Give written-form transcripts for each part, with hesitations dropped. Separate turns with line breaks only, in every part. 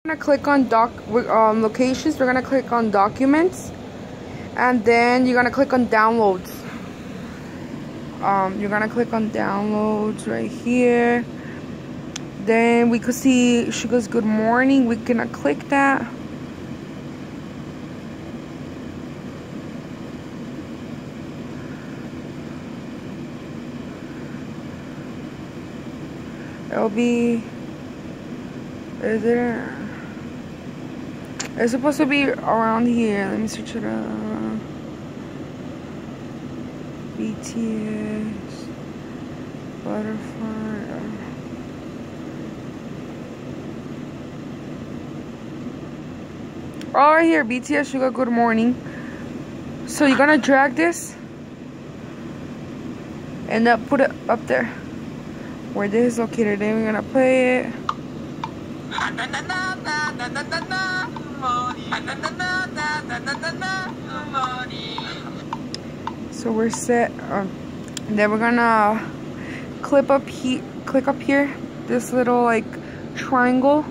We're gonna click on locations. We're gonna click on documents, and then you're gonna click on downloads. You're gonna click on downloads right here. Then we could see Sugar's Good Morning. We're gonna click that. It'll be, is it? It's supposed to be around here. Let me search it up. BTS Butterfly. Oh, right here, BTS Sugar Good Morning. So you're gonna drag this and put it up there where this is located. Then we're gonna play it. So we're set. Then we're gonna click up here, this little like triangle.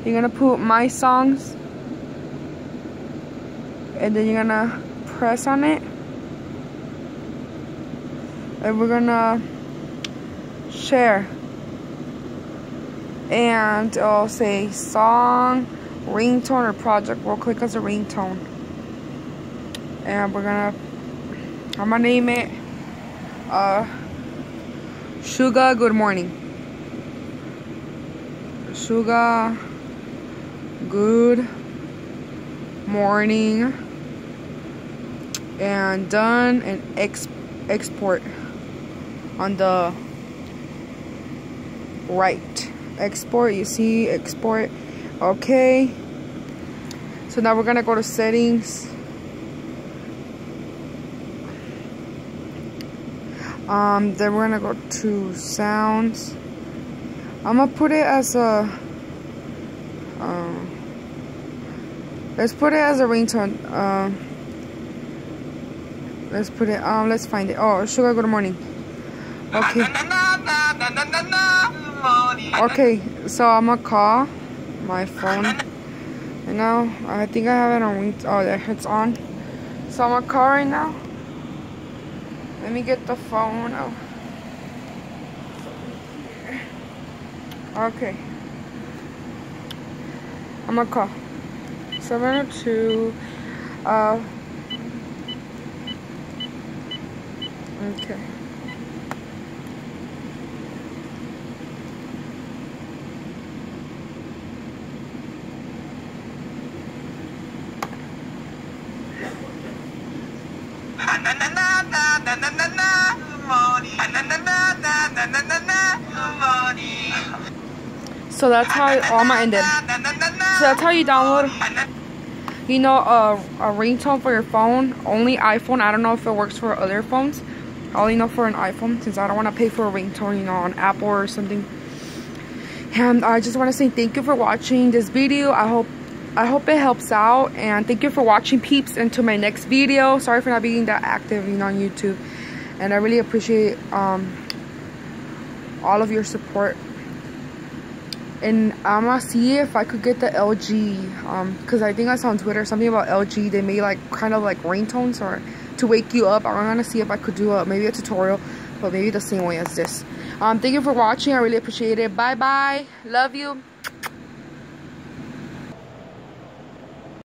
You're gonna put My Songs, and then you're gonna press on it, and we're gonna share, and I'll say song, ringtone, or project. We'll click as a ringtone, and I'm gonna name it Sugar Good Morning. Sugar Good Morning, and done, and export on the right. Export, you see, export. Okay, so now we're gonna go to settings. Then we're gonna go to sounds. I'm gonna put it as a let's put it as a ringtone. Let's put it let's find it. Oh, Sugar Good Morning. Okay. Okay, so I'm gonna call my phone. And now I think I have it on ring. Oh, there, it's on. So I'm gonna call right now. Let me get the phone out. Okay. I'm gonna call 702. Okay. So that's how all my ended. So that's how you download, you know, a ringtone for your phone. Only iPhone. I don't know if it works for other phones. I only know for an iPhone, since I don't want to pay for a ringtone, you know, on Apple or something. And I just want to say thank you for watching this video. I hope it helps out, and thank you for watching, peeps. Until my next video. Sorry for not being that active, you know, on YouTube, and I really appreciate all of your support. And I'm gonna see if I could get the LG, because I think I saw on Twitter something about LG. They made like kind of like ringtones or to wake you up. I'm gonna see if I could do maybe a tutorial, but maybe the same way as this. Thank you for watching. I really appreciate it. Bye bye. Love you.